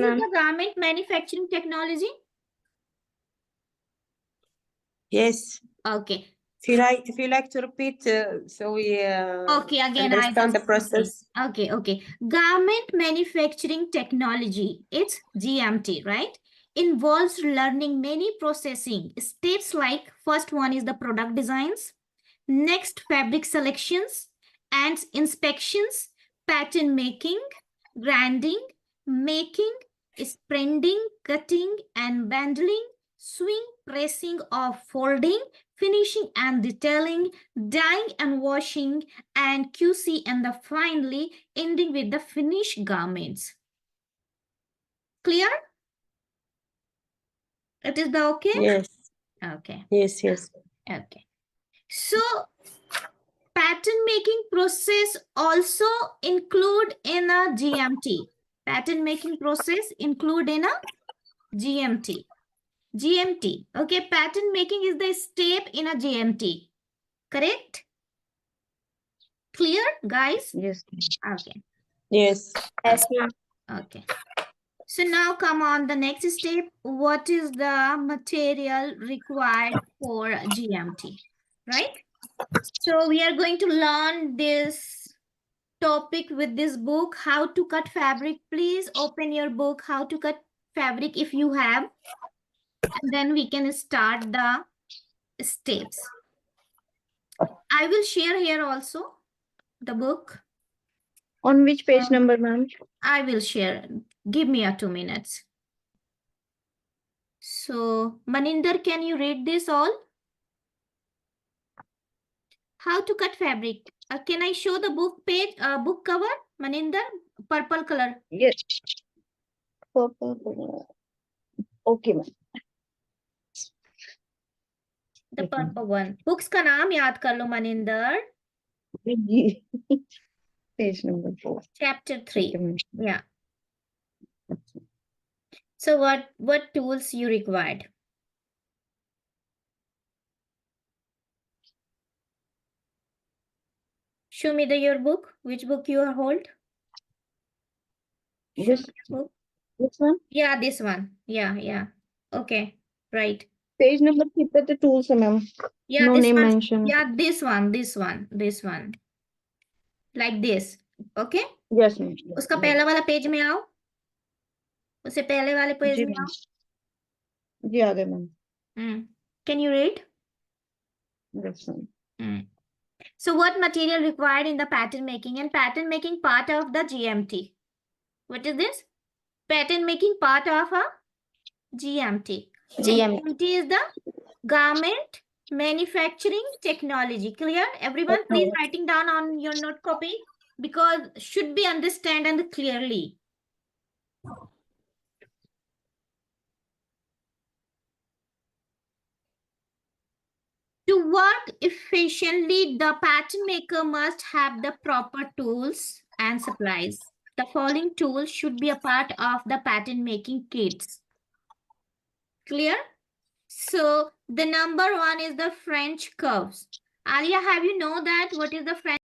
ma'am. the garment manufacturing technology? Yes. Okay. If you like to repeat, so we Okay, again, understand the process. Okay. Garment manufacturing technology, it's GMT, right? Involves learning many processing steps like first one is the product designs, next fabric selections and inspections, pattern making, grinding, making, sprinding, cutting and bundling, sewing, pressing or folding, finishing and detailing, dyeing and washing, and QC, and the finally ending with the finished garments. Clear? It is the okay? Yes. Okay. Yes. Okay. So pattern making process also include in a GMT. Pattern making process include in a GMT. GMT. Okay, pattern making is the step in a GMT. Correct? Clear, guys? Yes. Okay. Yes. Yes, ma'am. Okay. So now come on the next step. What is the material required for GMT? Right? So we are going to learn this topic with this book, How to Cut Fabric. Please open your book, How to Cut Fabric, if you have. And then we can start the steps. I will share here also the book. On which page number, ma'am? I will share. Give me 2 minutes. So, Maninder, can you read this all? How to cut fabric. Can I show the book page, book cover, Maninder? Purple color. Yes. Purple. Okay, ma'am. The purple one. Books का नाम याद कर लो Maninder. Page number 4. Chapter 3. Okay, ma'am. Yeah. So what tools you required? Show me your book. Which book you hold? This Book. one? Yeah, this one. Yeah. Okay, right. Page number 3 पे the tools है, ma'am. Yeah, No this name one. mentioned. Yeah, this one. Like this. Okay? Yes, ma'am. उसका पहला वाला page में आओ. उससे पहले वाले पेज में आओ. जी आ गए, ma'am. Can you read? Yes, ma'am. So what material required in the pattern making? And pattern making part of the GMT. What is this? Pattern making part of a GMT. GMT is the garment manufacturing technology. Clear? Everyone, please writing down on your note copy because should be understand and clearly. To work efficiently, the pattern maker must have the proper tools and supplies. The following tools should be a part of the pattern making kits. Clear? So the number 1 is the French curves. Alia, have you know that what is the French